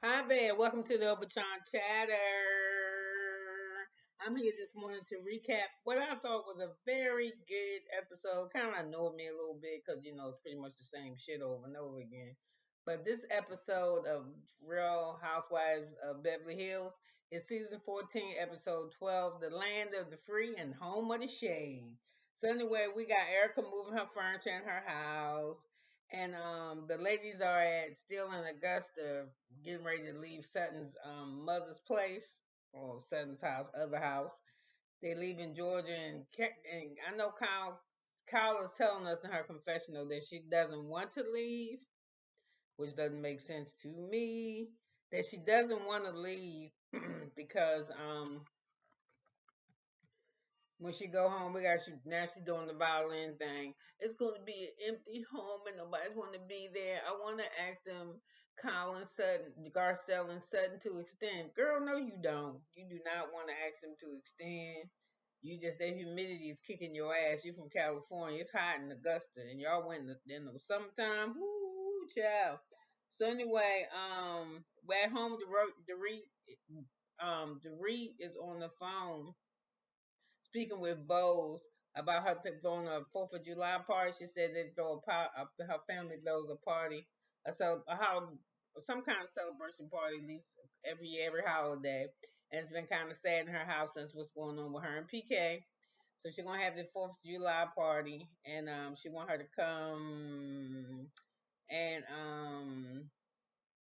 Hi there, welcome to the Obachanchatter. I'm here this morning to recap what I thought was a very good episode. Kind of annoyed me a little bit because it's pretty much the same shit over and over again. But this episode of Real Housewives of Beverly Hills is season 14, episode 12, The Land of the Free and Home of the Shade. So anyway, we got Erica moving her furniture in her house. And the ladies are at still in Augusta, getting ready to leave Sutton's mother's place or Sutton's house, other house. They leave in Georgia, and I know Kyle is telling us in her confessional that she doesn't want to leave, which doesn't make sense to me. That she doesn't want to leave because when she go home, we got she now she doing the violin thing. It's gonna be an empty home and nobody's gonna be there. I wanna ask them Colin Sutton, Garcelle and Sutton to extend. Girl, no you don't. You do not wanna ask them to extend. You just that humidity is kicking your ass. You from California. It's hot in Augusta and y'all went in the summertime. Woo child. So anyway, we're at home Dorit is on the phone speaking with Bose about her throwing a Fourth of July party. She said they her family throws a party, so how some kind of celebration party at least every year, every holiday, and it's been kind of sad in her house since what's going on with her and PK. So she's gonna have the Fourth of July party, and she want her to come and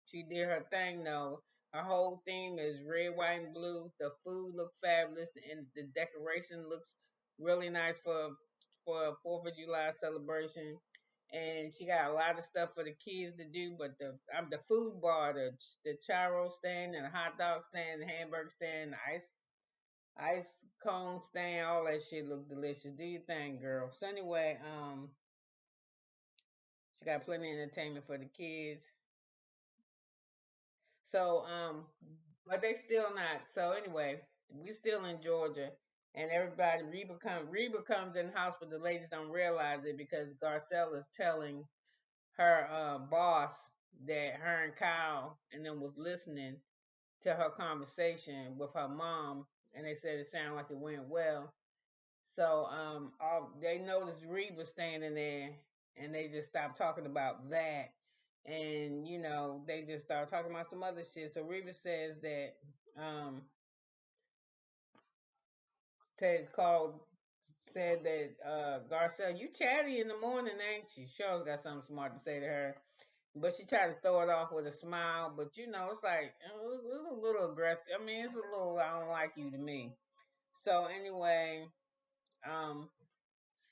she did her thing though. Her whole theme is red, white, and blue. The food looks fabulous, and the decoration looks really nice for a Fourth of July celebration. And she got a lot of stuff for the kids to do, but the food bar, the churro stand, and the hot dog stand, the hamburger stand, the ice cone stand, all that shit look delicious. Do your thing, girl. So anyway, she got plenty of entertainment for the kids. So, but they still not. So anyway, we still in Georgia, and everybody Reba comes in the house, but the ladies don't realize it because Garcelle is telling her boss that her and Kyle and them was listening to her conversation with her mom, and they said it sounded like it went well. So they noticed Reed was standing there, and they just stopped talking about that, and they just started talking about some other shit. So Reba says that um says called said that Garcelle, you chatty in the morning, ain't you? Cheryl's got something smart to say to her. But she tried to throw it off with a smile. But it's like it's a little aggressive. I mean, it's a little I don't like you to me. So anyway, um,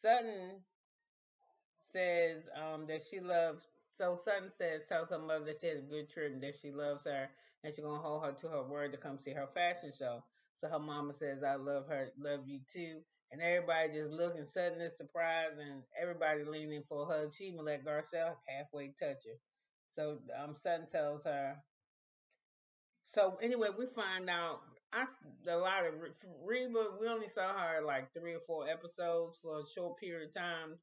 Sutton says that she loves. So Sutton says tells her mother that she had a good trip and that she loves her and she's gonna hold her to her word to come see her fashion show. So her mama says, "I love her, love you too." And everybody just looking. Sutton is surprised and everybody leaning for a hug. She even let Garcelle halfway touch her. So Sutton tells her. So anyway, we find out a lot of Reba. We only saw her like 3 or 4 episodes for a short period of time.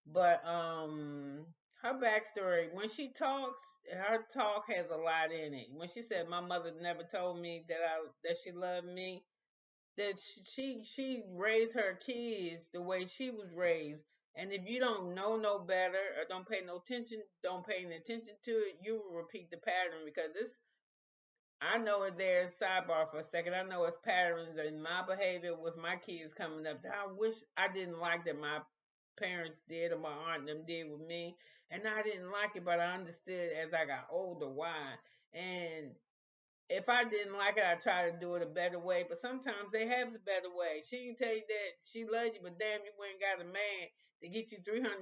But her backstory, when she talks, her talk has a lot in it. When she said my mother never told me that she loved me, that she raised her kids the way she was raised. And if you don't know no better or don't pay any attention to it, you will repeat the pattern because this I know it there's sidebar for a second. I know it's patterns in my behavior with my kids coming up that I wish I didn't like that my parents did or my aunt and them did with me. And I didn't like it, but I understood as I got older why. And if I didn't like it, I try to do it a better way. But sometimes they have the better way. She can tell you that she loves you, but damn, you ain't got a man to get you $350,000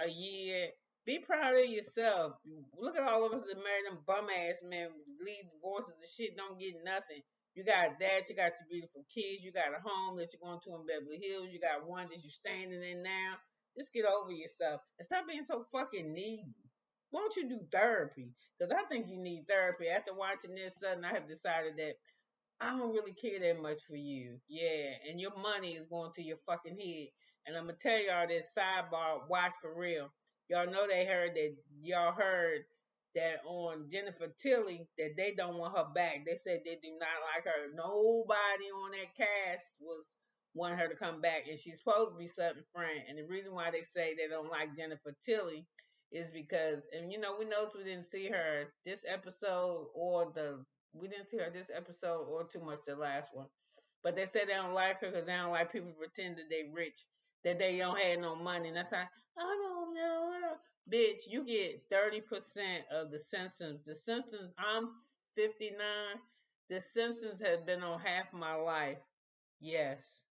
a year. Be proud of yourself. Look at all of us that marry them bum ass men, lead divorces and shit, don't get nothing. You got that, you got some beautiful kids, you got a home that you're going to in Beverly Hills, you got one that you're standing in now. Just get over yourself and stop being so fucking needy. Why don't you do therapy? Because I think you need therapy. After watching this, sudden I have decided that I don't really care that much for you. Yeah, and your money is going to your fucking head. And I'm gonna tell y'all this sidebar. Watch for real. Y'all know they heard that. Y'all heard. that on Jennifer Tilly that they don't want her back. They said they do not like her. Nobody on that cast was want her to come back, and she's supposed to be Sutton friend. And the reason why they say they don't like Jennifer Tilly is because, and we know we didn't see her this episode or the we didn't see her this episode or too much the last one. But they say they don't like her because they don't like people pretend that they rich, that they don't have no money. And that's how I don't know. Bitch, you get 30% of the Simpsons. The Simpsons, I'm 59. The Simpsons have been on half my life. Yes,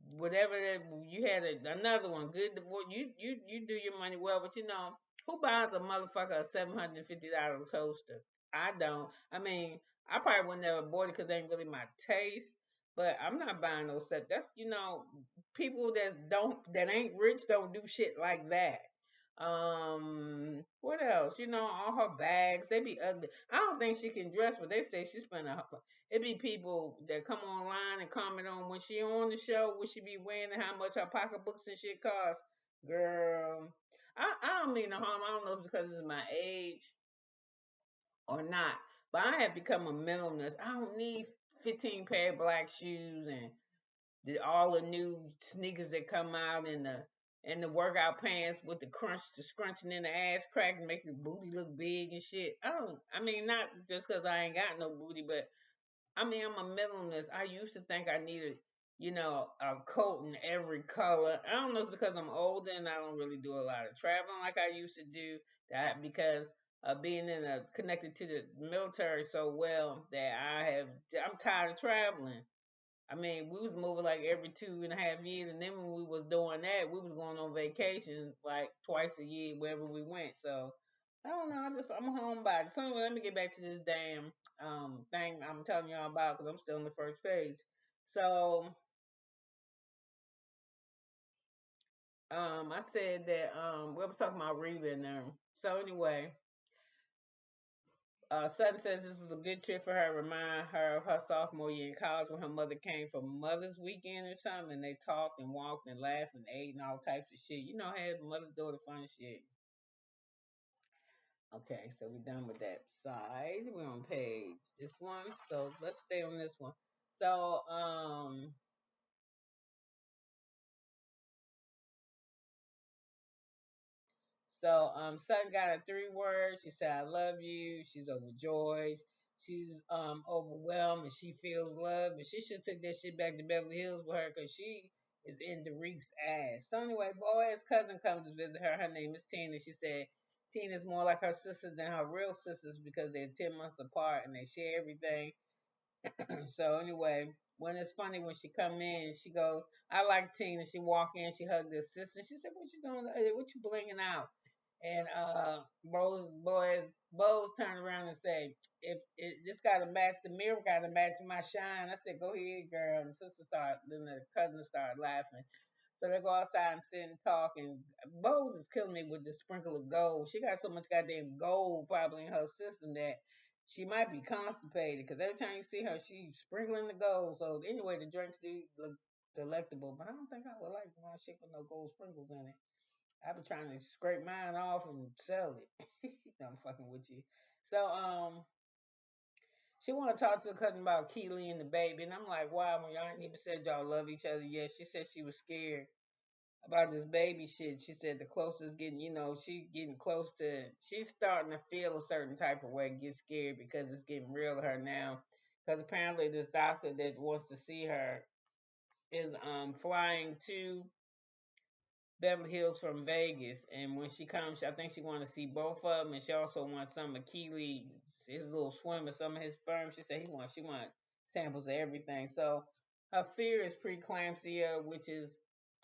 whatever that you had another one good divorce. You do your money well, but who buys a motherfucker a $750 toaster? I don't. I mean, I probably would never bought it because it ain't really my taste. But I'm not buying no stuff. That's people that ain't rich don't do shit like that. What else? All her bags, they be ugly. I don't think she can dress, but they say she spent a it be people that come online and comment on when she on the show, what she be wearing and how much her pocketbooks and shit cost. Girl, I don't mean no harm. I don't know if it's because it's my age or not, but I have become a minimalist. I don't need 15 pair of black shoes and all the new sneakers that come out and the workout pants with the scrunching in the ass crack and make your booty look big and shit. I mean, not just because I ain't got no booty, but I mean, I'm a minimalist. I used to think I needed, a coat in every color. I don't know if it's because I'm older and I don't really do a lot of traveling like I used to do. That because of being connected to the military so well that I'm tired of traveling. I mean, we was moving like every 2.5 years, and then when we was doing that, we was going on vacation like twice a year wherever we went. So I don't know. I'm a homebody. So anyway, let me get back to this damn thing I'm telling y'all about because I'm still on the first page. So I said that we were talking about Reba and them. So anyway, Sutton says this was a good trip for her. Remind her of her sophomore year in college when her mother came for Mother's Weekend or something, and they talked and walked and laughed and ate and all types of shit. Had mother's daughter fun shit. Okay, so we're done with that side. We're on page this one, so let's stay on this one. So Sutton got her 3 words. She said, "I love you." She's overjoyed. She's overwhelmed and she feels love. And she should took that shit back to Beverly Hills with her because she is in Dorik's ass. So anyway, Boaz's cousin comes to visit her. Her name is Tina. She said Tina's more like her sisters than her real sisters because they're 10 months apart and they share everything. So anyway, when it's funny when she come in, she goes, "I like Tina." She walk in, she hugged the sister. She said, "What you doing? What you blinging out?" And Bose turned around and said, "If this got to match the mirror, got to match my shine." I said, "Go ahead, girl." And then the cousin started laughing. So they go outside and sit and talk. And Bose is killing me with the sprinkle of gold. She got so much goddamn gold probably in her system that she might be constipated because every time you see her, she's sprinkling the gold. So anyway, the drinks do look delectable, but I don't think I would like one shit with no gold sprinkles in it. I've been trying to scrape mine off and sell it. No, I'm fucking with you. So she want to talk to the cousin about Keely and the baby, and I'm like, wow, when y'all ain't even said y'all love each other yet. She said she was scared about this baby shit. She said the closest getting, she getting close to, she's starting to feel a certain type of way, get scared because it's getting real to her now. Because apparently this doctor that wants to see her is flying to Beverly Hills from Vegas, and when she comes, I think she want to see both of them, and she also wants some of Keely, his little swimmer, some of his sperm. She said she want samples of everything. So her fear is preeclampsia, which is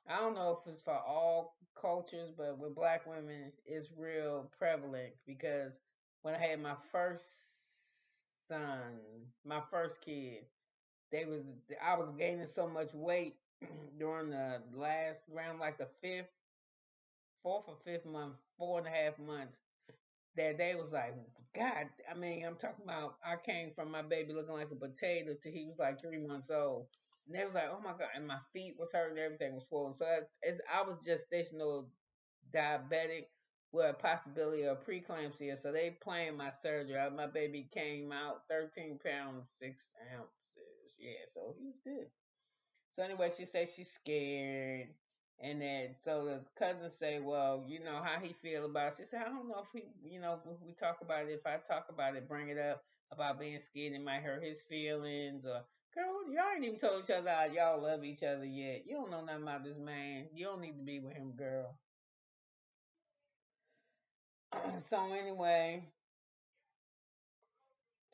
I don't know if it's for all cultures, but with black women, it's real prevalent because when I had my first son, my first kid, they was I was gaining so much weight during the last round, like the fourth or fifth month, 4.5 months, that they was like, God, I mean, I'm talking about I came from my baby looking like a potato till he was like 3 months old. And they was like, oh my God, and my feet was hurting, everything was swollen. So I was gestational diabetic with a possibility of preeclampsia. So they planned my surgery. My baby came out 13 pounds 6 ounces. Yeah, so he was good. So anyway, she said she's scared. And then so the cousin say, well, you know how he feel about it. She said, I don't know if if we talk about it, if I talk about it, bring it up about being scared, it might hurt his feelings. Or girl, y'all ain't even told each other how y'all love each other yet. You don't know nothing about this man. You don't need to be with him, girl. So anyway,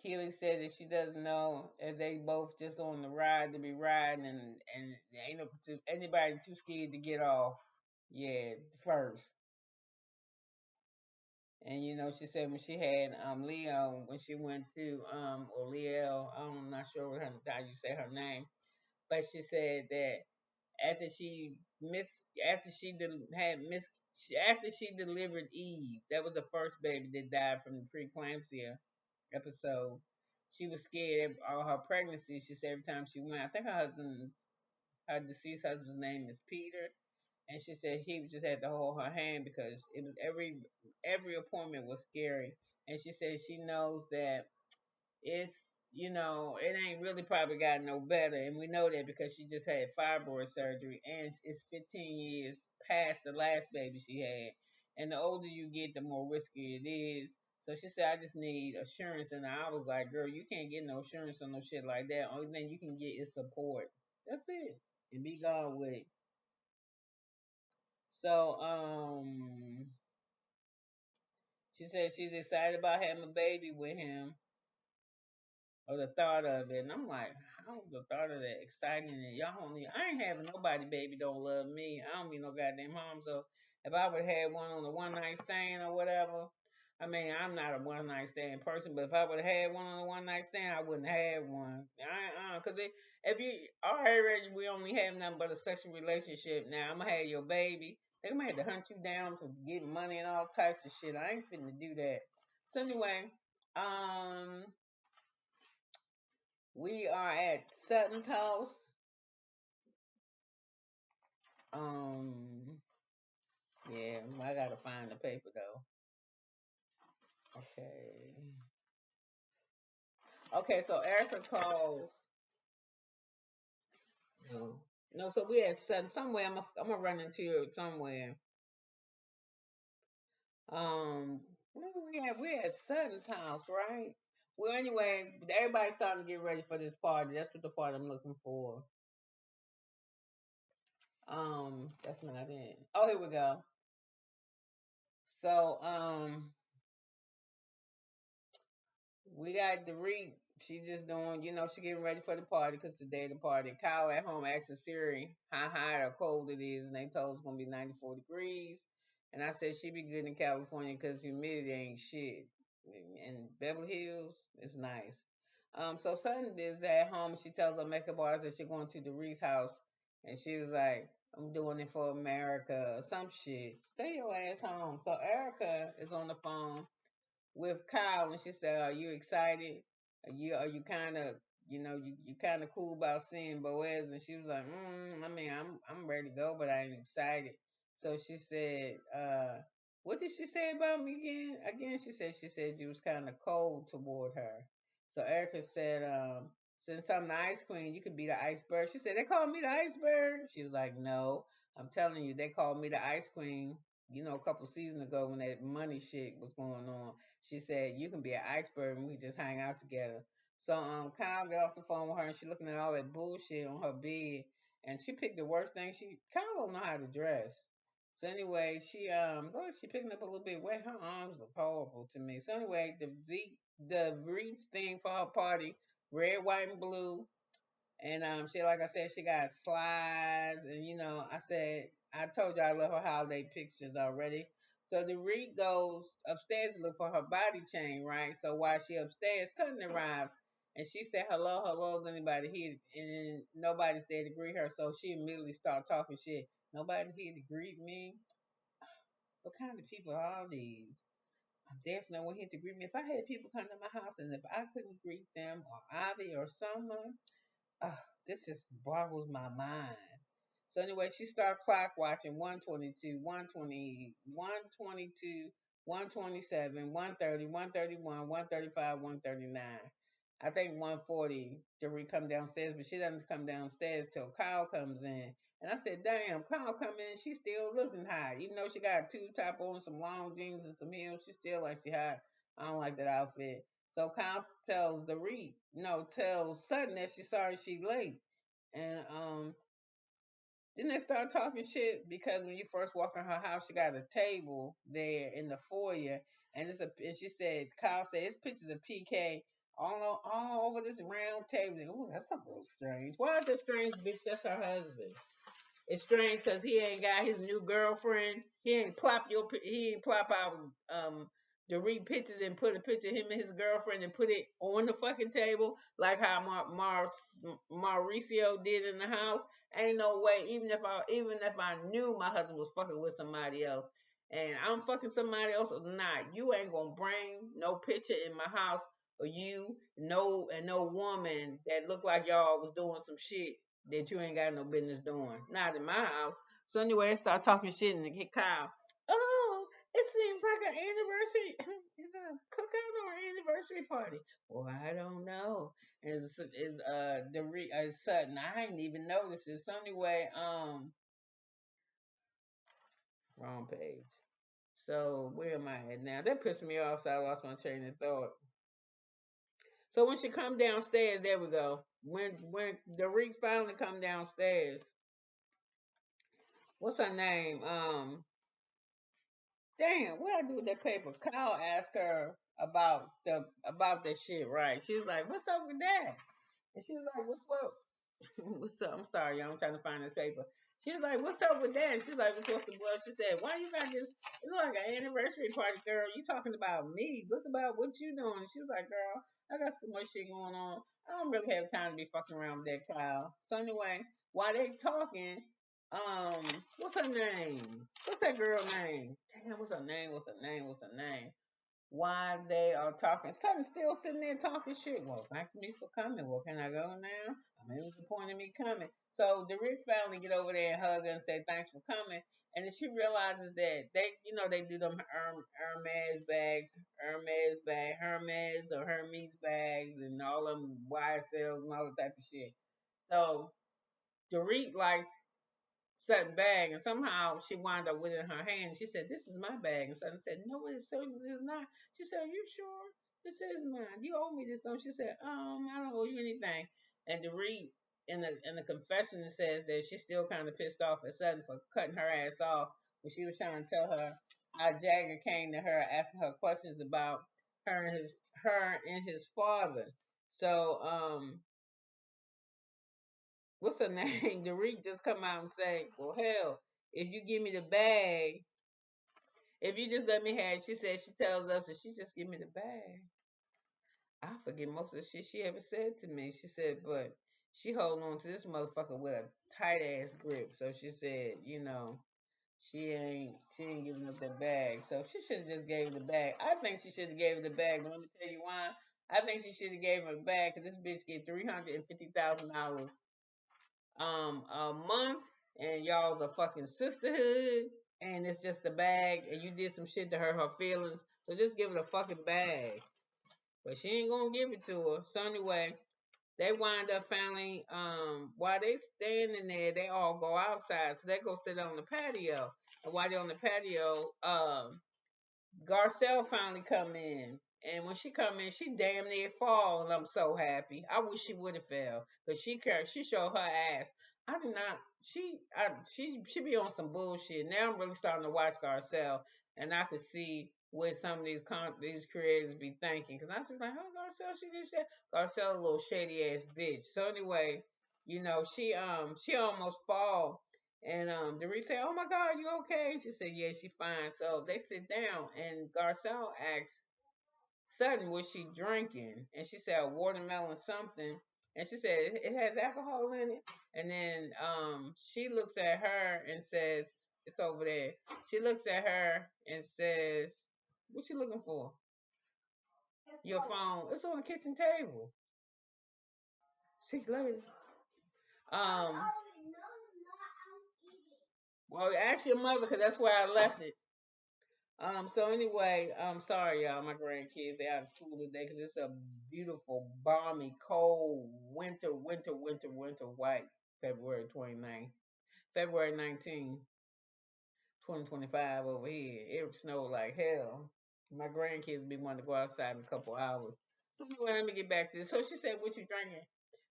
Keely said that she doesn't know if they both just on the ride to be riding, and ain't anybody too scared to get off. Yeah, first. And she said when she had Leo, when she went to or Leo, I'm not sure how you say her name, but she said that after she miss after she had miss after she delivered Eve, that was the first baby that died from the preeclampsia episode. She was scared all her pregnancy. She said every time she went, I think her deceased husband's name is Peter, and she said he just had to hold her hand because it was every appointment was scary. And she said she knows that it's it ain't really probably got no better, and we know that because she just had fibroid surgery, and it's 15 years past the last baby she had, and the older you get, the more risky it is. So she said, I just need assurance, and I was like, girl, you can't get no assurance on no shit like that. Only thing you can get is support. That's it, and be gone with it. So she said she's excited about having a baby with him, or the thought of it. And I'm like, how the thought of that exciting? And y'all only, I ain't having nobody baby don't love me. I don't mean no goddamn harm. So if I would have had one on the one night stand or whatever, I mean, I'm not a one night stand person, but if I would have had one on a one night stand, I wouldn't have one. Cause if you already we only have nothing but a sexual relationship. Now I'm gonna have your baby. They might have to hunt you down to get money and all types of shit. I ain't finna do that. So anyway, um, we are at Sutton's house. Um, yeah, I gotta find the paper though. Okay. Okay, so Erica calls. No, no. So we at Sutton somewhere. I'm gonna run into you somewhere. Where we at? We're at Sutton's house, right? Well, anyway, everybody's starting to get ready for this party. That's what the part I'm looking for. That's not it. Oh, here we go. So, we got Dorit. She just doing, she getting ready for the party because the day of the party. Kyle at home asking Siri how hot or cold it is, and they told it's gonna be 94 degrees. And I said she be good in California because humidity ain't shit. And Beverly Hills is nice. So Sutton is at home. She tells her makeup artist that she's going to Dorit's house, and she was like, "I'm doing it for America," or some shit. Stay your ass home. So Erica is on the phone with Kyle, and she said, "Are you excited? Are you kind of you kind of cool about seeing Boaz?" And she was like, I mean, I'm ready to go, but I ain't excited." So she said, "What did she say about me again?" Again, she said you was kind of cold toward her. So Erica said, "Since I'm the ice queen, you could be the iceberg." She said, "They call me the iceberg." She was like, "No, I'm telling you, they called me the ice queen. A couple seasons ago when that money shit was going on." She said, "You can be an iceberg and we just hang out together." So Kyle got off the phone with her and she looking at all that bullshit on her bed, and she picked the worst thing. She Kyle don't know how to dress. So anyway, look, she picking up a little bit wet. Her arms look horrible to me. So anyway, the wreath thing for her party, red, white, and blue. And she, like I said, she got slides, and I said I told you I love her holiday pictures already. So the Reed goes upstairs to look for her body chain, right? So while she upstairs, Sutton arrives, and she said, "Hello, hello, is anybody here?" And nobody's there to greet her, so she immediately started talking shit. "Nobody here to greet me? What kind of people are these? There's no one here to greet me. If I had people come to my house, and if I couldn't greet them or Ivy or someone." Oh, this just boggles my mind. So anyway, she started clock watching 122, 120, 122, 127, 130, 131, 135, 139. I think 140 Dorit come downstairs, but she doesn't come downstairs till Kyle comes in. And I said, damn, Kyle come in, she's still looking hot. Even though she got a tube top on, some long jeans and some heels, she still like she hot. I don't like that outfit. So Kyle tells Dorit, no, tells Sutton that she's sorry she late. And then they start talking shit because when you first walk in her house, she got a table there in the foyer, and and she said, Kyle said, it's pictures of PK all over this round table. Ooh, that's a little strange. Why is that strange, bitch? That's her husband. It's strange because he ain't got his new girlfriend. He ain't plop out the read pictures and put a picture of him and his girlfriend and put it on the fucking table like how Mauricio did in the house. Ain't no way. Even if I knew my husband was fucking with somebody else and I'm fucking somebody else or not, you ain't gonna bring no picture in my house or you no woman that looked like y'all was doing some shit that you ain't got no business doing. Not in my house. So anyway, I start talking shit and hit Kyle. Oh, it seems like an anniversary. Is it a cookout or an anniversary party? Well, I don't know. The Sutton. I ain't even noticed it. So anyway, wrong page. So where am I at now? That pissed me off. So I lost my train of thought. So when she come downstairs, there we go. When Dorik finally come downstairs, what's her name? Damn, what I do with that paper? Kyle asked her about that shit, right? She was like, "What's up with that?" And she was like, "What's up? What's up?" I'm sorry, y'all. I'm trying to find this paper. She was like, "What's up with that?" And she was like, "What's the blood?" She said, "Why you got this? It look like an anniversary party, girl. You talking about me? Look about what you doing." And she was like, "Girl, I got so much shit going on. I don't really have time to be fucking around with that Kyle." So anyway, while they talking, um, what's her name? What's that girl name? Damn, what's her name? What's her name? What's her name? Why they are talking. Sutton's still sitting there talking shit. Well, thank me for coming. Well, can I go now? I mean, what's the point of me coming? So the Rick finally get over there and hug her and say thanks for coming. And then she realizes that they do them Hermes bags, Hermes or Hermes bags, and all them YSLs and all that type of shit. So Dorit likes Sutton bag, and somehow she wound up with it in her hand. She said, "This is my bag." And Sutton said, "No, it certainly is not." She said, "Are you sure? This is mine. You owe me this, don't you?" She said, I don't owe you anything." And to read in the confession, it says that she's still kind of pissed off at Sutton for cutting her ass off when she was trying to tell her how Jagger came to her asking her questions about her and his father. So what's her name? Dorit just come out and say, "Well, hell, if you give me the bag, if you just let me have it," she said she tells us that she just give me the bag. I forget most of the shit she ever said to me. She said, but she holding on to this motherfucker with a tight ass grip. So she said, she ain't giving up that bag. So she should have just gave her the bag. I think she should have gave her the bag. But let me tell you why. I think she should have gave her the bag because this bitch get $350,000 a month, and y'all's a fucking sisterhood, and it's just a bag, and you did some shit to hurt her feelings, so just give her the fucking bag. But she ain't gonna give it to her. So anyway, they wind up finally, while they standing there, they all go outside, so they go sit on the patio, and while they're on the patio, Garcelle finally come in. And when she come in, she damn near fall, and I'm so happy. I wish she would have fell, but she showed her ass. I did not. She be on some bullshit. Now I'm really starting to watch Garcelle, and I could see what some of these creators be thinking. Cause I was like, oh, Garcelle, she did shit. Garcelle, a little shady ass bitch. So anyway, she almost fall. And Dorit said, "Oh my God, you okay?" She said, "Yeah, she fine." So they sit down, and Garcelle asks Sutton, "Was she drinking?" And she said, "A watermelon something." And she said, "It has alcohol in it." And then she looks at her and says, "It's over there." She looks at her and says, "What you looking for?" Your phone. It's on the kitchen table. See you later. Um, Well, ask your mother because that's where I left it. So anyway, I'm sorry, y'all. My grandkids they out of school today because it's a beautiful, balmy, cold winter white February 29th, February 19th, 2025 over here. It snowed like hell. My grandkids be wanting to go outside in a couple hours. Well, let me get back to this. So she said, "What you drinking?"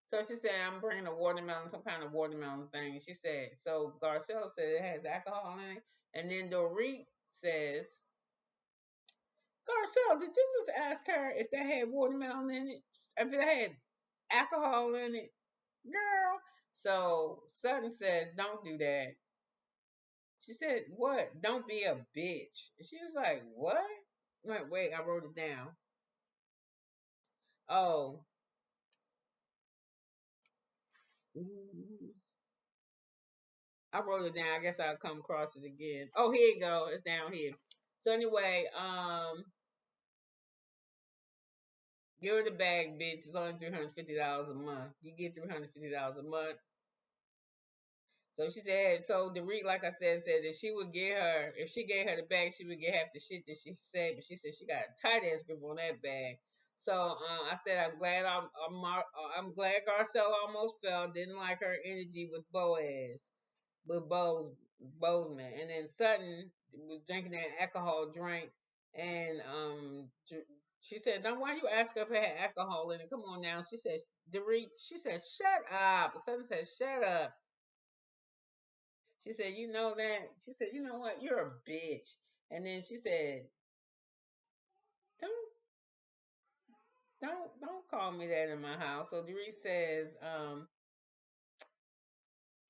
So she said, "I'm bringing a watermelon, some kind of watermelon thing." She said, so Garcelle said it has alcohol in it, and then Dorit says, Garcelle, did you just ask her if that had watermelon in it? If it had alcohol in it, girl? So Sutton says, "Don't do that." She said, "What? Don't be a bitch." She was like, "What?" Wait, I wrote it down. Oh, mm, I wrote it down. I guess I'll come across it again. Oh, here you go. It's down here. So anyway, give her the bag, bitch. It's only $350 a month. You get $350 a month. So she said, so the REIT, like I said that she would get her, if she gave her the bag, she would get half the shit that she said. But she said she got a tight ass grip on that bag. So I said, I'm glad Garcelle almost fell. Didn't like her energy with Boaz, with Bozeman, and then Sutton was drinking that alcohol drink, and she said, "Now, why you ask her if it had alcohol in it? Come on now." She said, "Dorit." She said, "Shut up." Sutton said, "Shut up." She said, "You know that?" She said, "You know what? You're a bitch." And then she said, "Don't, don't call me that in my house." So Dorit says,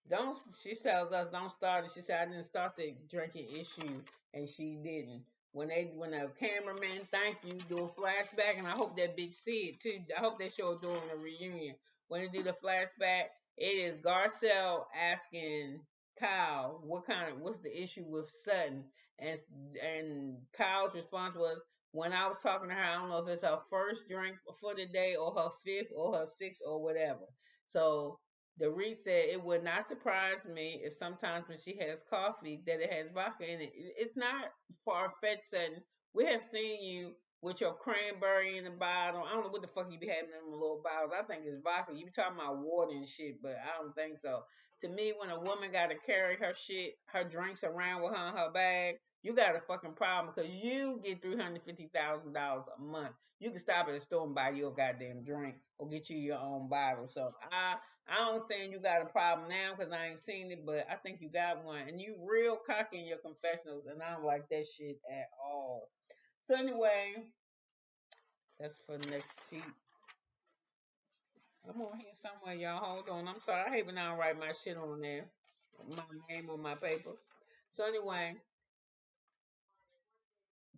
don't. She tells us don't start it. She said I didn't start the drinking issue, and she didn't. When the cameraman, thank you, do a flashback, and I hope that bitch see it too. I hope they show it during the reunion. When they do the flashback, it is Garcelle asking Kyle what's the issue with Sutton, and Kyle's response was, when I was talking to her, I don't know if it's her first drink for the day or her fifth or her sixth or whatever. So the Reese said it would not surprise me if sometimes when she has coffee that it has vodka in it. It's not far fetched. And we have seen you with your cranberry in the bottle. I don't know what the fuck you be having in them little bottles. I think it's vodka. You be talking about water and shit, but I don't think so. To me, when a woman got to carry her shit, her drinks around with her in her bag, you got a fucking problem because you get $350,000 a month. You can stop at a store and buy you a goddamn drink or get you your own bottle. So I don't saying you got a problem now because I ain't seen it, but I think you got one, and you real cocky in your confessionals, and I don't like that shit at all. So anyway, that's for the next sheet. I'm on here somewhere, y'all. Hold on. I'm sorry. I hate when I don't write my shit on there, my name on my paper. So anyway,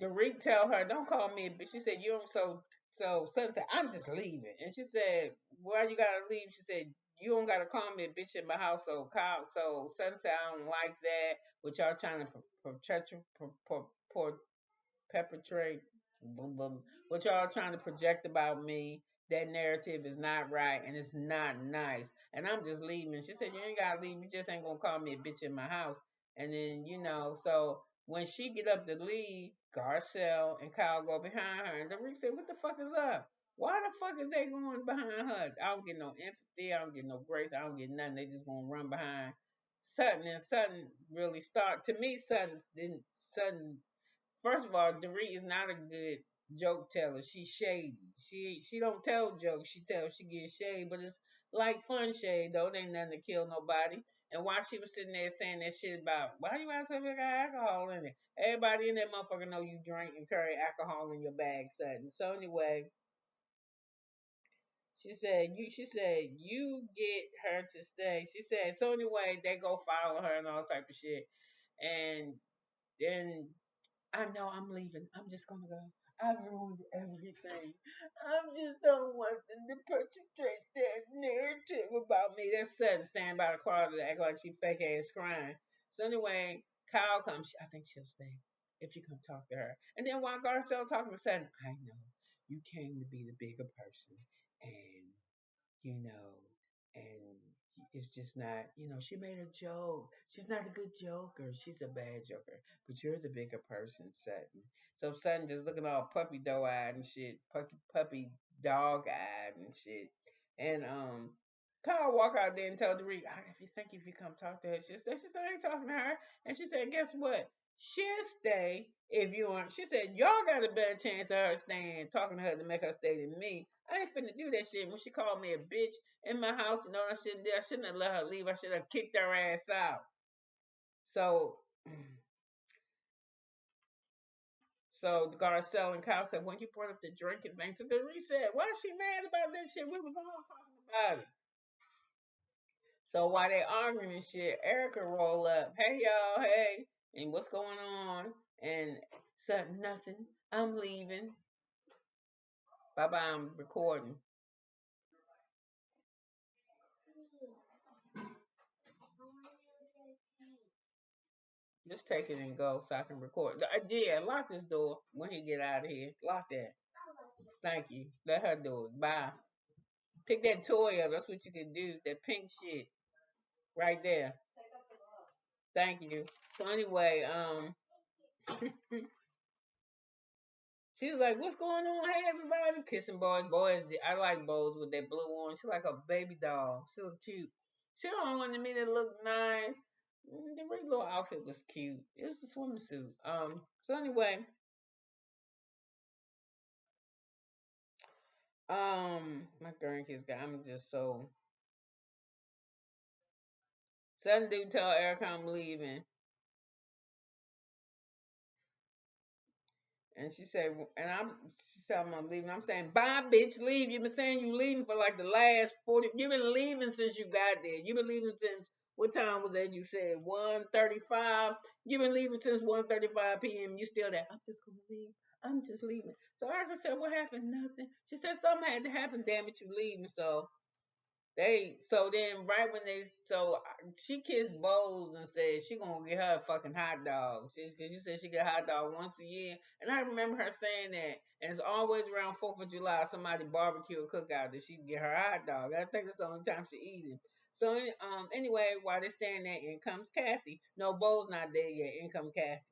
Dorit tell her, "Don't call me a bitch." She said, "You don't." So Sutton said, "I'm just leaving," and she said, "Why you gotta leave?" She said, "You don't gotta call me a bitch in my house." So Kyle, so Sutton said, "I don't like that. What y'all trying to perpetrate, boom, boom, what y'all trying to project about me? That narrative is not right and it's not nice. And I'm just leaving." She said, "You ain't gotta leave. You just ain't gonna call me a bitch in my house." And then, so when she get up to leave, Garcelle and Kyle go behind her. And Dorik said, "What the fuck is up? Why the fuck is they going behind her? I don't get no empathy. I don't get no grace. I don't get nothing. They just gonna run behind Sutton." And Sutton really start to me. Sutton. First of all, Dorit is not a good joke teller. She's shady. She don't tell jokes. She gets shade, but it's like fun shade though. It ain't nothing to kill nobody. And while she was sitting there saying that shit about why you ask if it got alcohol in it, everybody in that motherfucker know you drink and carry alcohol in your bag, Sutton. So anyway, she said you get her to stay. She said so anyway they go follow her and all type of shit, and then I know I'm leaving. I'm just gonna go. I've ruined everything. I just don't want them to perpetrate that narrative about me. That's Sutton standing by the closet acting like she fake ass crying. So anyway, Kyle comes. I think she'll stay if you come talk to her. And then while Garcelle talking to Sutton, I know you came to be the bigger person, and you know, and it's just not, she made a joke. She's not a good joker. She's a bad joker. But you're the bigger person, Sutton. So Sutton just looking all puppy doe eyed and shit, puppy dog eyed and shit. And Kyle walk out there and tell Dorit, if you come talk to her, she said, I ain't talking to her. And she said, guess what? She'll stay if you want. She said, y'all got a better chance of her staying, talking to her to make her stay than me. I ain't finna do that shit. When she called me a bitch in my house, I shouldn't do. I shouldn't have let her leave. I should have kicked her ass out. So, so Garcelle and Kyle said, when you brought up the drinking thing, so the reset, why is she mad about that shit? We was all talking about it. So while they arguing and shit, Erica roll up. Hey y'all, hey, and what's going on? And said nothing. I'm leaving. Bye bye. I'm recording. Just take it and go so I can record. Yeah, lock this door when he get out of here. Lock that. Thank you. Let her do it. Bye. Pick that toy up. That's what you can do. That pink shit right there. Thank you. So anyway, she was like, "What's going on? Hey, everybody!" Kissing boys. Boys, I like boys with that blue on. She's like a baby doll. She look cute. She don't want me to look nice. The regular outfit was cute. It was a swimsuit. So anyway, my grandkids got. I'm just so. Sudden dude tell Erica I'm leaving. And she said, she said, I'm leaving. I'm saying, bye, bitch, leave. You've been saying you leaving for like the last 40, you've been leaving since you got there. You've been leaving since, what time was that you said? 1:35. You've been leaving since 1:35 p.m. You still there. I'm just going to leave. I'm just leaving. So Erica said, what happened? Nothing. She said, something had to happen. Damn it, you leaving. So then right when she kissed Bose and said she gonna get her a fucking hot dog. Cause she said she get a hot dog once a year, and I remember her saying that. And it's always around 4th of July, somebody barbecue or cookout that she can get her hot dog. I think that's the only time she eat it. So anyway, while they stand there, in comes Kathy. No, Bo's not there yet. In comes Kathy.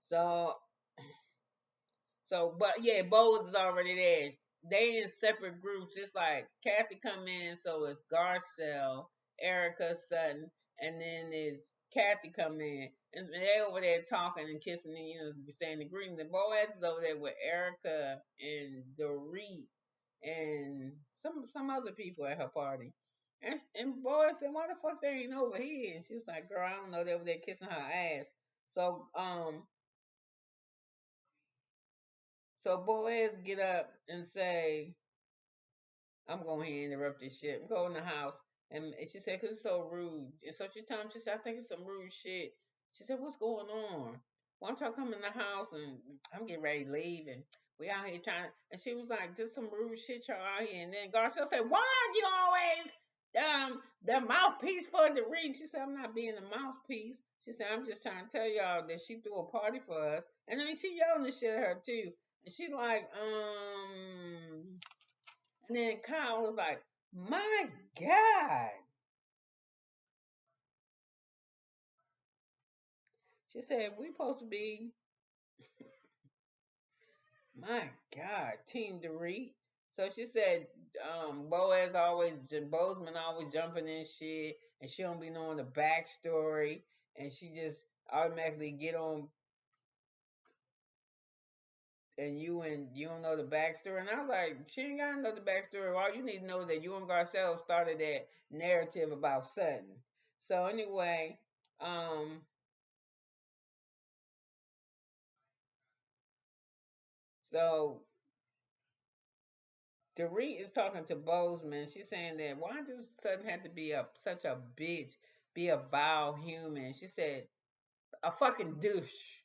So but yeah, Bo's is already there. They in separate groups. It's like Kathy come in, so it's Garcelle, Erica, Sutton, and then it's Kathy come in, and they over there talking and kissing and saying the greetings. And Boaz is over there with Erica and Dorit and some other people at her party. And Boaz said, "Why the fuck they ain't over here?" And she was like, "Girl, I don't know. They over there kissing her ass." So So Boaz get up and say, I'm going to interrupt this shit. I'm going in the house. And she said, because it's so rude. And so she told him, she said, I think it's some rude shit. She said, what's going on? Why don't y'all come in the house and I'm getting ready to leave and we out here trying. And she was like, there's some rude shit y'all out here. And then Garcelle said, why are you always the mouthpiece for the ring? She said, I'm not being the mouthpiece. She said, I'm just trying to tell y'all that she threw a party for us. And I mean, she yelling this shit at her too. And she like, and then Kyle was like, my God. She said, we supposed to be, my God, Team Dorit. So she said, Bozeman always jumping in shit, and she don't be knowing the backstory, and she just automatically get on, and you don't know the backstory. And I was like, she ain't gotta know the backstory. All you need to know is that you and Garcelle started that narrative about Sutton. So anyway, um, so Dorit is talking to Bozeman. She's saying that why do Sutton have to be such a bitch, be a vile human? She said a fucking douche.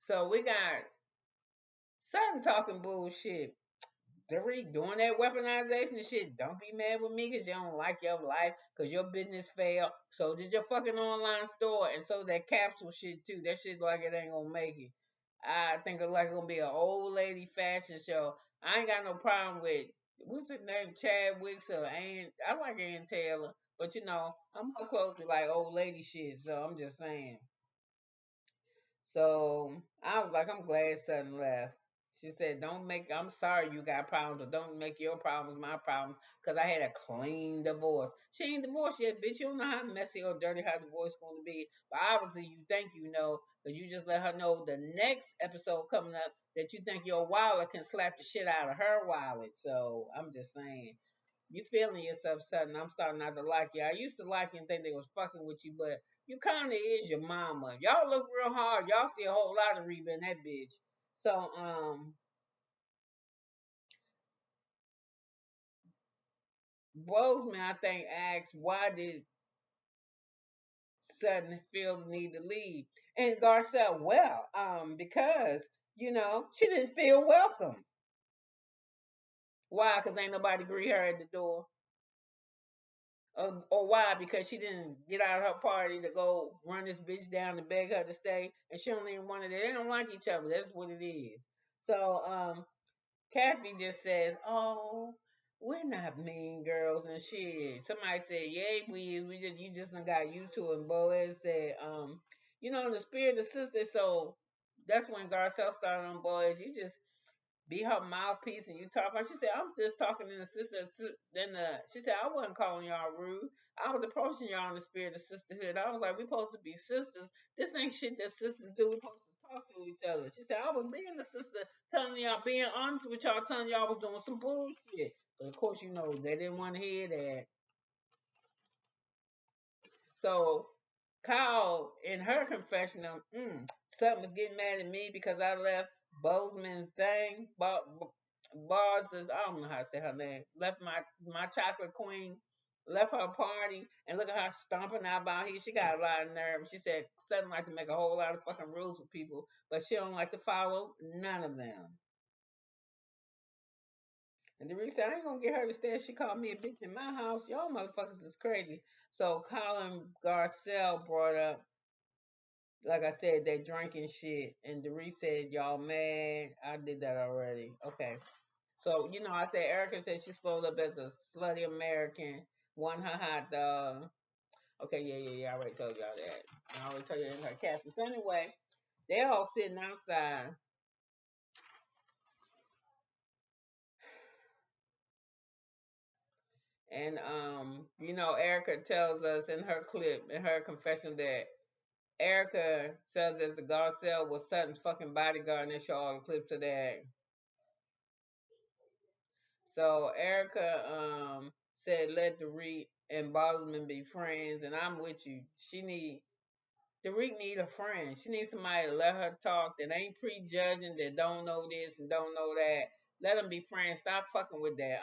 So we got Sutton talking bullshit. Dorit doing that weaponization and shit. Don't be mad with me because you don't like your life because your business failed. So did your fucking online store and so that capsule shit too. That shit like it ain't gonna make it. I think it's like gonna be an old lady fashion show. I ain't got no problem with what's his name? Chadwick's or Ann. I like Ann Taylor, but I'm more close to like old lady shit. So I'm just saying. So I was like, I'm glad Sutton left. She said, "Don't make. I'm sorry you got problems, but don't make your problems my problems." Because I had a clean divorce. She ain't divorced yet, bitch. You don't know how messy or dirty her divorce going to be. But obviously, you think you know, because you just let her know the next episode coming up that you think your wallet can slap the shit out of her wallet. So I'm just saying. You feeling yourself sudden. I'm starting not to like you. I used to like you and think they was fucking with you, but you kinda is your mama. Y'all look real hard. Y'all see a whole lot of Reba in that bitch. So Bozeman I think asked why did Sutton feel the need to leave? And Garcelle, well, because, she didn't feel welcome. Why? Because ain't nobody greet her at the door. Or why? Because she didn't get out of her party to go run this bitch down to beg her to stay, and she don't even want it. They don't like each other. That's what it is. So, Kathy just says, "Oh, we're not mean girls and shit." Somebody said, "Yeah, we is. We just you just done got used to it." And Boaz said, in the spirit of sister." So that's when Garcelle started on Boaz. You just be her mouthpiece and you talk like she said, I'm just talking in the sister then she said, I wasn't calling y'all rude. I was approaching y'all in the spirit of sisterhood. I was like, we supposed to be sisters. This ain't shit that sisters do. We supposed to talk to each other. She said, I was being the sister, telling y'all, being honest with y'all, telling y'all I was doing some bullshit. But of course, they didn't want to hear that. So Kyle, in her confessional, something was getting mad at me because I left Bozeman's thing. Bars is, I don't know how to say her name. Left my chocolate queen, left her party, and look at her stomping out about here. She got a lot of nerve. She said Sutton like to make a whole lot of fucking rules with people, but she don't like to follow none of them. And the reason I ain't gonna get her to stay, she called me a bitch in my house. Y'all motherfuckers is crazy. So Colin Garcelle brought up, like I said, that drinking shit. And Dorit said, y'all mad. I did that already. Okay. So, I said Erica said she slowed up as a slutty American, won her hot dog. Okay, yeah. I already told y'all that. I already told you in her caption. So anyway, they're all sitting outside. And Erica tells us in her clip, in her confession, that Erica says that the Garcelle was Sutton's fucking bodyguard, and they show all the clips of that. So Erica said let Dorit and Bosman be friends, and I'm with you. Dorit need a friend. She needs somebody to let her talk that ain't prejudging, that don't know this and don't know that. Let them be friends. Stop fucking with that.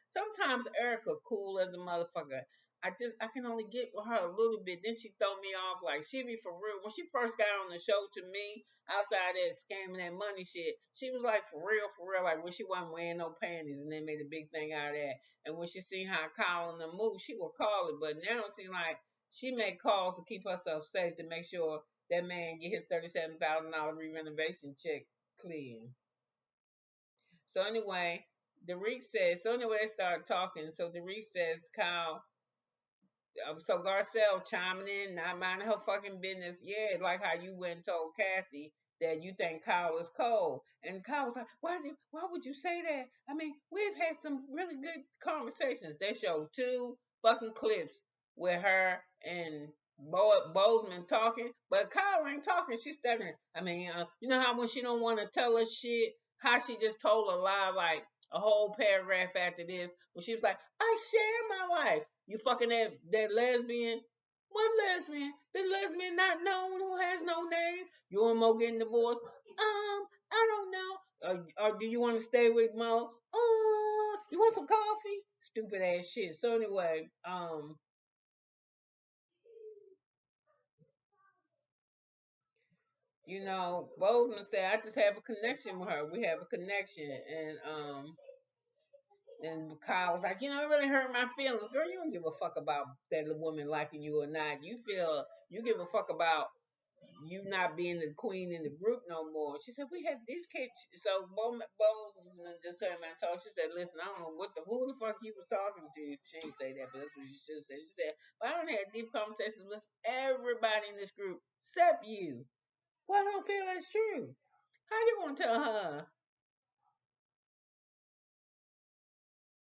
Sometimes Erica cool as a motherfucker. I can only get with her a little bit. Then she throw me off like she be for real. When she first got on the show to me, outside that scamming that money shit, she was like for real. Like when she wasn't wearing no panties, and they made a big thing out of that. And when she seen how Colin the move, she would call it. But now it seems like she made calls to keep herself safe to make sure that man get his $37,000 re-renovation check clear. So anyway, Dorik says. So anyway, they start talking. So Dorik says, Kyle. So Garcelle chiming in, not minding her fucking business. Yeah, like how you went and told Kathy that you think Kyle is cold, and Kyle was like, Why would you say that? I mean, we've had some really good conversations. They showed two fucking clips with her and Bozeman talking, but Kyle ain't talking. She's stuttering. I mean, you know how when she don't want to tell us shit, how she just told a lie like a whole paragraph after this, when she was like, I share my life. You fucking that lesbian. What lesbian? The lesbian not known who has no name. You and Mo getting divorced? I don't know. Or do you want to stay with Mo? You want some coffee? Stupid ass shit. So anyway, Bozeman said I just have a connection with her. We have a connection, and Kyle was like, it really hurt my feelings. Girl, you don't give a fuck about that woman liking you or not. You feel you give a fuck about you not being the queen in the group no more. She said, we have these kids. So Bo just turned around and told. She said, listen, I don't know who the fuck you was talking to. She didn't say that, but that's what she should have said. She said, but I don't have deep conversations with everybody in this group except you. Well, I don't feel that's true. How you gonna tell her?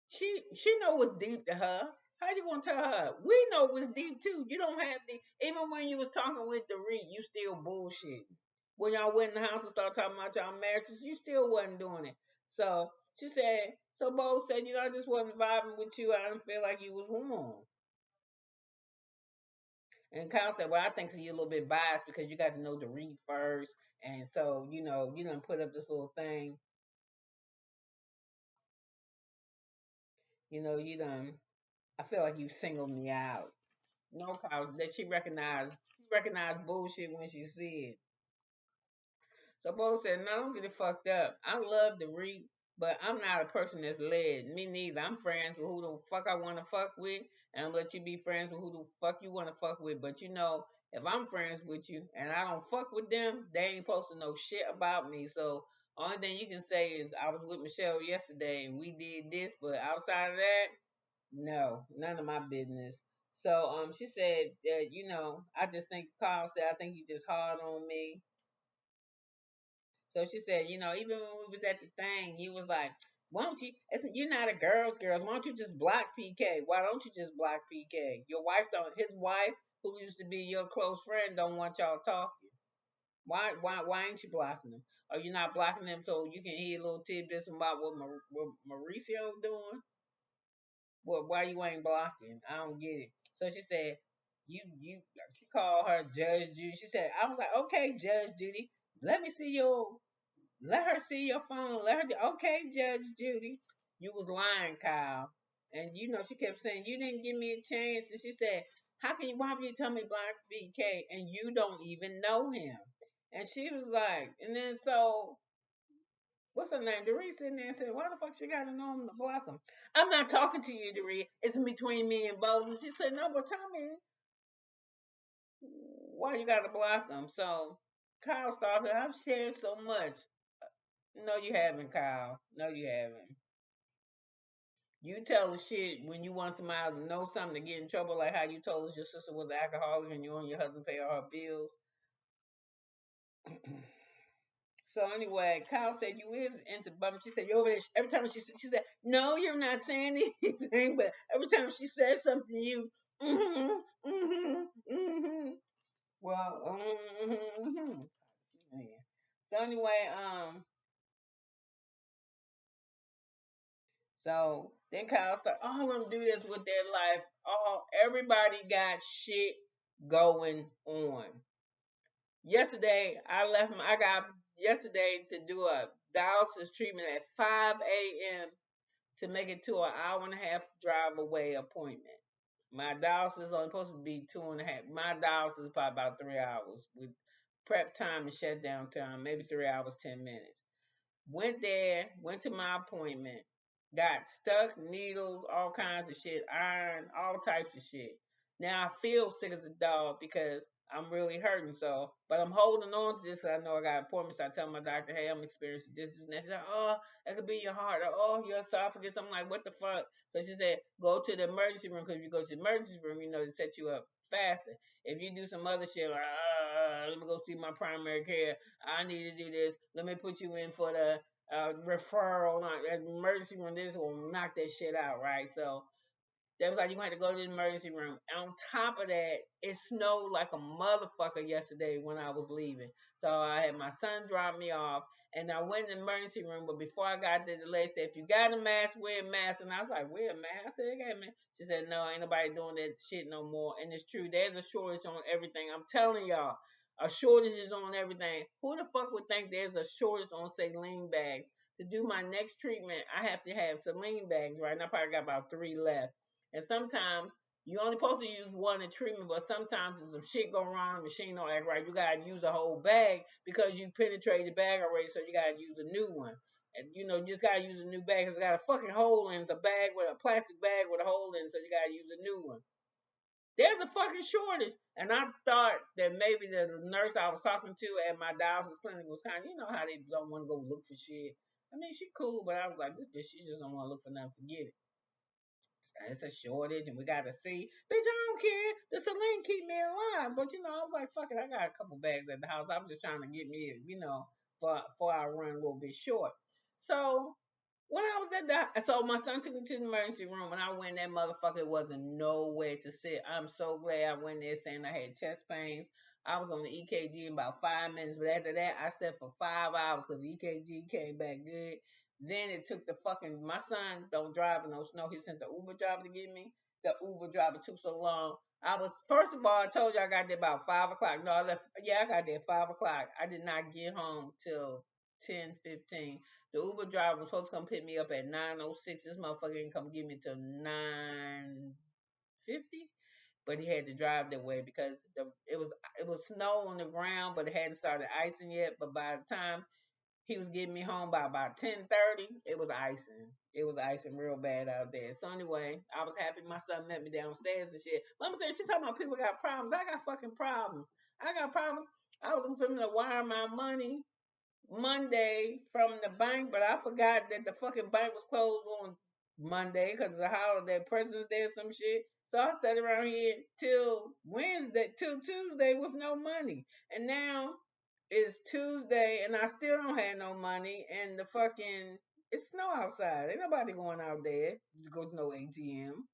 She know what's deep to her. How you gonna tell her? We know what's deep too. You don't have to. Even when you was talking with Dorit, you still bullshit. When y'all went in the house and started talking about y'all marriages, you still wasn't doing it. So she said. So Bo said, I just wasn't vibing with you. I didn't feel like you was warm. And Kyle said, well, I think so you're a little bit biased because you got to know Dorit first, and so you done put up this little thing. You done. I feel like you singled me out. No, cause that she recognized bullshit when she see it. So Bo said, no, don't get it fucked up. I love to read, but I'm not a person that's led. Me neither. I'm friends with who the fuck I wanna fuck with, and I'm let you be friends with who the fuck you wanna fuck with. But if I'm friends with you and I don't fuck with them, they ain't supposed to know shit about me. So only thing you can say is I was with Michelle yesterday and we did this, but outside of that, no, none of my business. So she said that I just think Carl said I think he's just hard on me. So she said even when we was at the thing, he was like, "Why don't you? You're not a girls. Why don't you just block PK? Why don't you just block PK? Your wife don't. His wife, who used to be your close friend, don't want y'all talking. Why ain't you blocking them? Are you not blocking them so you can hear little tidbits about what Mauricio doing? Well, why you ain't blocking? I don't get it." So she said, she called her Judge Judy. She said, I was like, okay, Judge Judy, let me see let her see your phone. Let her, okay, Judge Judy. You was lying, Kyle. And she kept saying, you didn't give me a chance. And she said, why would you tell me block BK and you don't even know him? And she was like, and then so what's her name? Dorit sitting there and said, why the fuck she got to know him to block him? I'm not talking to you, Dorit. It's between me and Bo. And she said, no, but tell me why you got to block him. So Kyle started, I've shared so much. No, you haven't, Kyle. No, you haven't. You tell the shit when you want somebody to know something to get in trouble, like how you told us your sister was an alcoholic and you and your husband pay all her bills. So anyway, Kyle said you is into bumming. She said you over there. Every time she said no, you're not saying anything, but every time she said something, you mm-hmm. Well, yeah. So anyway, so then Kyle started. All of them do this with their life. Everybody got shit going on. Yesterday, I got yesterday to do a dialysis treatment at 5 a.m. to make it to an hour and a half drive away appointment. My dialysis is only supposed to be 2.5. My dialysis is probably about 3 hours with prep time and shutdown time, maybe 3 hours, 10 minutes. Went there, went to my appointment, got stuck, needles, all kinds of shit, iron, all types of shit. Now I feel sick as a dog because I'm really hurting. So, but I'm holding on to this. I know I got appointments. I tell my doctor, hey, I'm experiencing this and that. She's like, oh, that could be your heart. Or, oh, your esophagus. I'm like, what the fuck? So she said, go to the emergency room because if you go to the emergency room, they set you up faster. If you do some other shit, like, let me go see my primary care. I need to do this. Let me put you in for the referral, not emergency room. This will knock that shit out, right? So they was like, you gonna have to go to the emergency room. On top of that, it snowed like a motherfucker yesterday when I was leaving. So I had my son drop me off, and I went in the emergency room. But before I got there, the lady said, if you got a mask, wear a mask. And I was like, wear a mask? I said, I got a mask. She said, no, ain't nobody doing that shit no more. And it's true. There's a shortage on everything. I'm telling y'all, a shortage is on everything. Who the fuck would think there's a shortage on saline bags? To do my next treatment, I have to have saline bags, right? And I probably got about 3 left. And sometimes you only supposed to use one in treatment, but sometimes if some shit go wrong, the machine don't act right. You gotta use a whole bag because you penetrated the bag already, so you gotta use a new one. And you just gotta use a new bag because it's got a fucking hole in it. It's a bag with a plastic bag with a hole in it, so you gotta use a new one. There's a fucking shortage. And I thought that maybe the nurse I was talking to at my dialysis clinic was kind of, you know how they don't want to go look for shit. I mean, she cool, but I was like, this bitch, she just don't want to look for nothing. Forget it. It's a shortage and we gotta see. Bitch, I don't care. The saline keep me alive. But you know, I was like, fuck it, I got a couple bags at the house. I'm just trying to get me, you know, for I run a little bit short. So when I was at the, so my son took me to the emergency room. When I went, that motherfucker wasn't nowhere to sit. I'm so glad I went there saying I had chest pains. I was on the EKG in about 5 minutes, but after that, I sat for 5 hours because the EKG came back good. Then it took the fucking, my son don't drive in no snow. He sent the Uber driver to get me. The Uber driver took so long. I was, first of all, I told you I got there about 5 o'clock. No, I left, yeah, I got there at 5 o'clock. I did not get home till 10:15. The Uber driver was supposed to come pick me up at 9:06. This motherfucker didn't come get me till 9:50. But he had to drive that way because it was snow on the ground, but it hadn't started icing yet. But by the time he was getting me home by about 10:30, it was icing. It was icing real bad out there. So anyway, I was happy my son met me downstairs and shit. Mama said she's talking about people got problems. I got fucking problems. I got problems. I was going to wire my money Monday from the bank, but I forgot that the fucking bank was closed on Monday because it's a holiday, President's Day or some shit. So I sat around here till Wednesday, till Tuesday with no money. And now it's Tuesday and I still don't have no money and the fucking it's snow outside. Ain't nobody going out there to go to no ATM.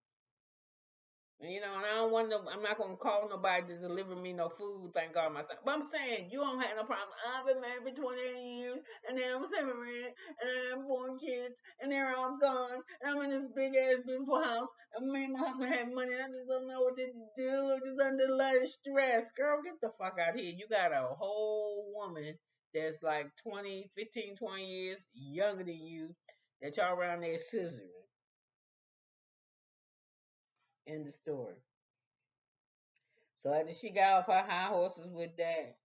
And, you know, and I don't want no, I'm not gonna call nobody to deliver me no food, thank God myself. But I'm saying you don't have no problem. I've been married for 28 years and now I'm separated and I have 4 kids and they're all gone. And I'm in this big ass beautiful house and me and my husband have money and I just don't know what to do. I'm just under a lot of stress. Girl, get the fuck out of here. You got a whole woman that's like 20, 15, 20 years younger than you that y'all around there scissoring in the story. So after she got off her high horses with that,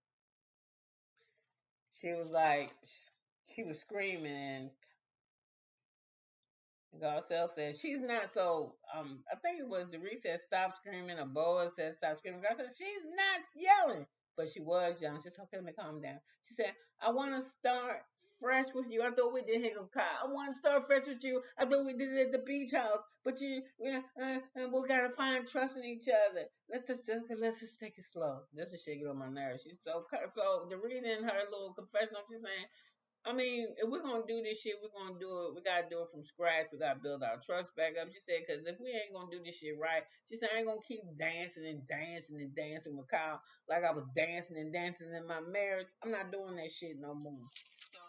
she was like, she was screaming, and Garcelle said she's not so. I think it was Dorit said stop screaming, or Boaz said stop screaming. Garcelle said she's not yelling, but she was yelling. She said, "Okay, let me calm down." She said, "I want to start fresh with you. I thought we did here goes Kyle. I want to start fresh with you. I thought we did it at the beach house, but we gotta find trust in each other. Let's just take it slow. This is shaking on my nerves. She's so the reading her little confessional. She's saying I mean, if we're gonna do this shit, we're gonna do it. We gotta do it from scratch. We gotta build our trust back up. She said, because if we ain't gonna do this shit right, she said, I ain't gonna keep dancing and dancing and dancing with Kyle like I was dancing and dancing in my marriage. I'm not doing that shit no more. So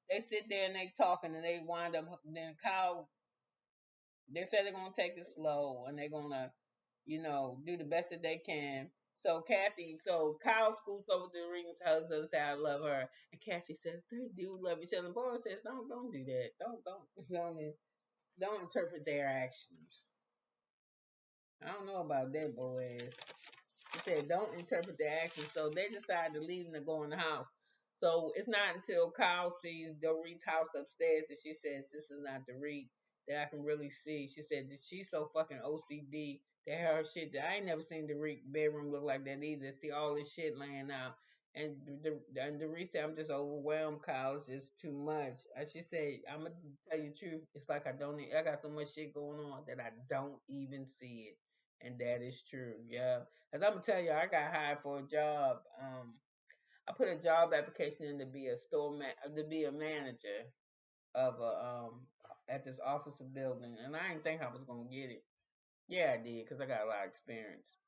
they sit there and they talking and they wind up. Then Kyle, they said they're gonna take it slow and they're gonna, do the best that they can. So Kyle scoots over to the ring, hugs her, and says, "I love her." And Kathy says, "They do love each other." And Boris says, "Don't do that. Don't interpret their actions." I don't know about that, Boaz. She said, "Don't interpret their actions." So they decide to leave and to go in the house. So it's not until Kyle sees Dorit's house upstairs that she says, "This is not Dorit," that I can really see. She said that she's so fucking OCD that her shit. I ain't never seen Dorit bedroom look like that either. See all this shit laying out. And Dorit said, "I'm just overwhelmed, Kyle. It's just too much." And she said, "I'm gonna tell you the truth. It's like I got so much shit going on that I don't even see it." And that is true. Yeah. Cause I'm gonna tell you, I got hired for a job. I put a job application in to be a to be a manager of a at this office building, and I didn't think I was gonna get it. Yeah, I did, cause I got a lot of experience.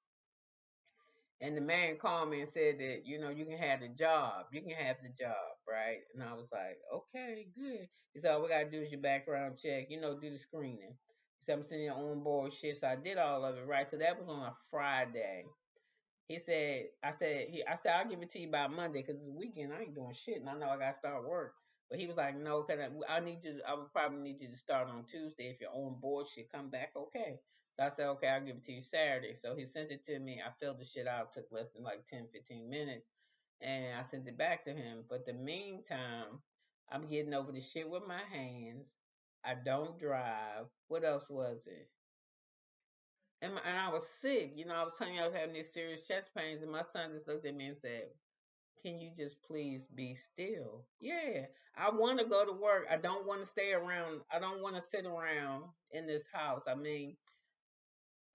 And the man called me and said that you can have the job, you can have the job, right? And I was like, okay, good. He said, all we gotta do is your background check, do the screening. He said, I'm sending you on board shit, so I did all of it, right? So that was on a Friday. He said, I said, I'll give it to you by Monday because it's the weekend. I ain't doing shit, and I know I got to start work. But he was like, no, cause I need you. I would probably need you to start on Tuesday if you're on board. Shit, come back, okay? So I said, okay, I'll give it to you Saturday. So he sent it to me. I filled the shit out. Took less than like 10, 15 minutes, and I sent it back to him. But the meantime, I'm getting over the shit with my hands. I don't drive. What else was it? and I was sick. You know, I was telling you I was having these serious chest pains, and my son just looked at me and said, "Can you just please be still?" Yeah, I want to go to work. I don't want to stay around. I don't want to sit around in this house. I mean,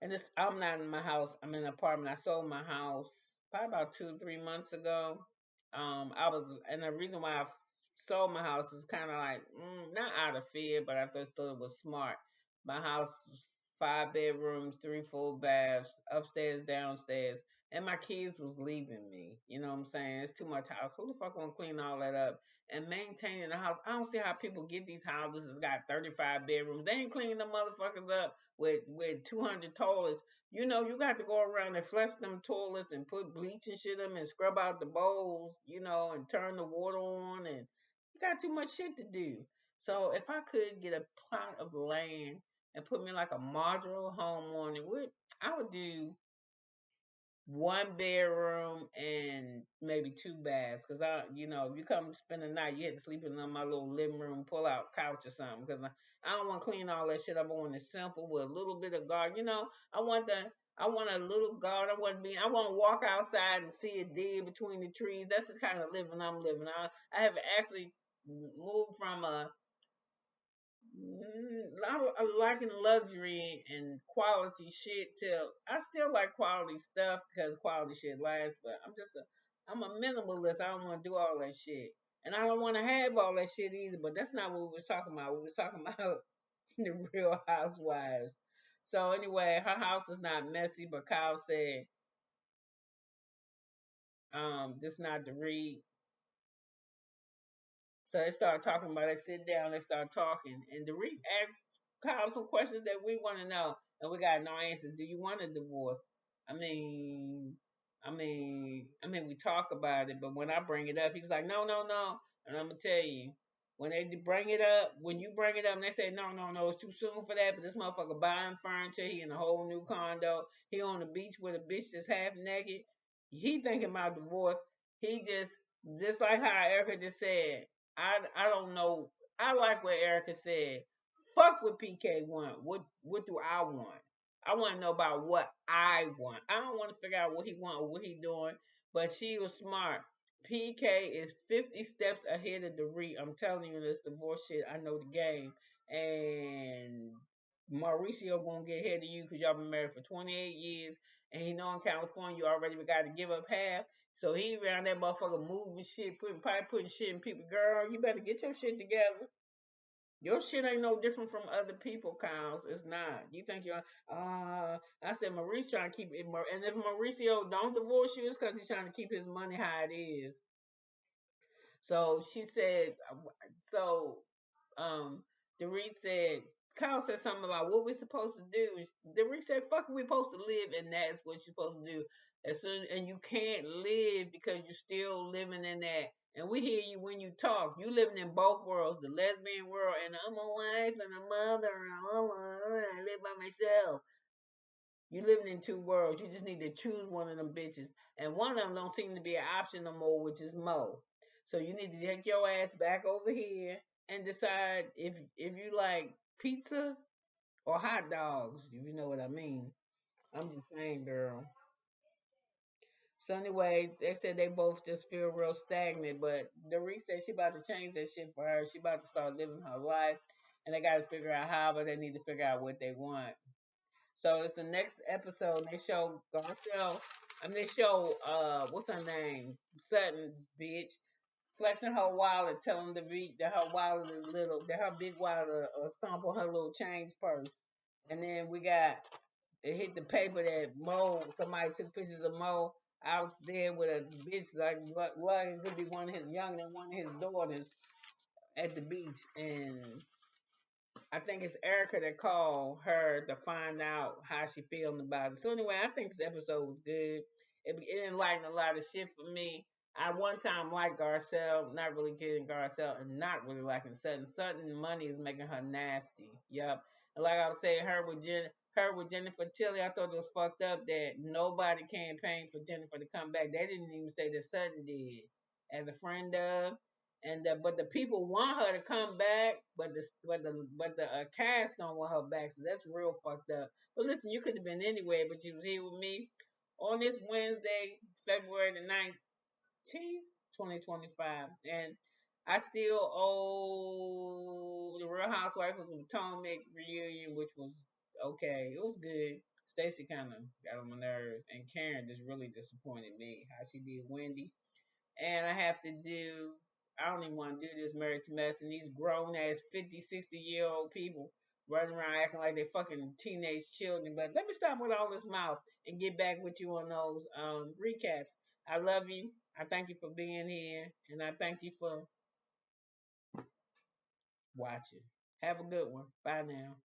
and this, I'm not in my house. I'm in an apartment. I sold my house probably about 2, 3 months ago. I was, and the reason why I sold my house is kind of like not out of fear, but I just thought it was smart. My house, 5 bedrooms, three full baths, upstairs, downstairs, and my kids was leaving me. You know what I'm saying? It's too much house. Who the fuck gonna clean all that up and maintaining the house? I don't see how people get these houses that's got 35 bedrooms. They ain't cleaning the motherfuckers up with 200 toilets. You know, you got to go around and flush them toilets and put bleach and shit in them and scrub out the bowls, you know, and turn the water on, and you got too much shit to do. So if I could get a plot of land and put me like a modular home on it, I would do 1 bedroom and maybe 2 baths. Cause you know, if you come spend the night, you had to sleep in my little living room pull out couch or something. Cause I don't want to clean all that shit up. I want it simple with a little bit of garden. You know, I want a little garden. I want to walk outside and see it dead between the trees. That's the kind of living I'm living. I have actually moved from a I'm liking luxury and quality shit till I still like quality stuff because quality shit lasts, but I'm a minimalist. I don't want to do all that shit. And I don't want to have all that shit either, but that's not what we was talking about. We was talking about the real housewives. So anyway, her house is not messy, but Kyle said, this not the read. So they start talking about it. Sit down. They start talking, and Dorit asked Kyle some questions that we want to know, and we got no answers. Do you want a divorce? I mean, we talk about it, but when I bring it up, he's like, no, no, no. And I'm gonna tell you, when they bring it up, when you bring it up, and they say, no, no, no, it's too soon for that. But this motherfucker buying furniture, he in a whole new condo, he on the beach with a bitch that's half naked. He thinking about divorce. He just like how Erica just said. I don't know. I like what Erica said. Fuck what PK want. What do I want? I want to know about what I want. I don't want to figure out what he want or what he doing. But she was smart. PK is 50 steps ahead of Dorit. I'm telling you this divorce shit. I know the game. And Mauricio gonna get ahead of you because y'all been married for 28 years. And he know in California you already got to give up half. So he around that motherfucker moving shit, probably putting shit in people. Girl, you better get your shit together. Your shit ain't no different from other people, Kyles. It's not. You think you're, I said Maurice trying to keep it. And if Mauricio don't divorce you, it's because he's trying to keep his money how it is. So she said, so Dorit said, Kyle said something about what we're supposed to do. Dorit said, fuck, we're supposed to live, and that's what you're supposed to do. As soon and you can't live because you're still living in that. And we hear you when you talk. You living in both worlds, the lesbian world, and I'm a wife and a mother, and I live by myself. You living in two worlds. You just need to choose one of them bitches. And one of them don't seem to be an option no more, which is Mo. So you need to take your ass back over here and decide if you like pizza or hot dogs, if you know what I mean. I'm just saying, girl. So anyway, they said they both just feel real stagnant, but Dorit said she about to change that shit for her. She about to start living her life, and they got to figure out how, but they need to figure out what they want. So it's the next episode. And they show Garcelle. I mean, they show what's her name, Sutton, bitch, flexing her wallet, telling the beat that her wallet is little, that her big wallet stomp on her little change purse. And then we got it hit the paper that Mo, somebody took pictures of Mo out there with a bitch like it could be one of his younger than one of his daughters at the beach, and I think it's Erica that called her to find out how she feeling about it. So anyway, I think this episode was good. It enlightened a lot of shit for me. I one time liked Garcelle, not really getting Garcelle, and not really liking Sutton. Sutton money is making her nasty. Yep. And like I was saying, her with Jennifer Tilly, I thought it was fucked up that nobody campaigned for Jennifer to come back. They didn't even say that Sutton did. As a friend of, and but the people want her to come back, but the cast don't want her back, so that's real fucked up. But listen, you could have been anywhere, but you was here with me on this Wednesday, February the 19th, 2025, and I still owe the Real Housewives of Potomac reunion, which was okay. It was good. Stacey kind of got on my nerves, and Karen just really disappointed me how she did Wendy. And I have to do, I don't even want to do this Married to Mess, and these grown ass 50, 60-year-old people running around acting like they're fucking teenage children. But let me stop with all this mouth and get back with you on those recaps. I love you. I thank you for being here, and I thank you for watching. Have a good one. Bye now.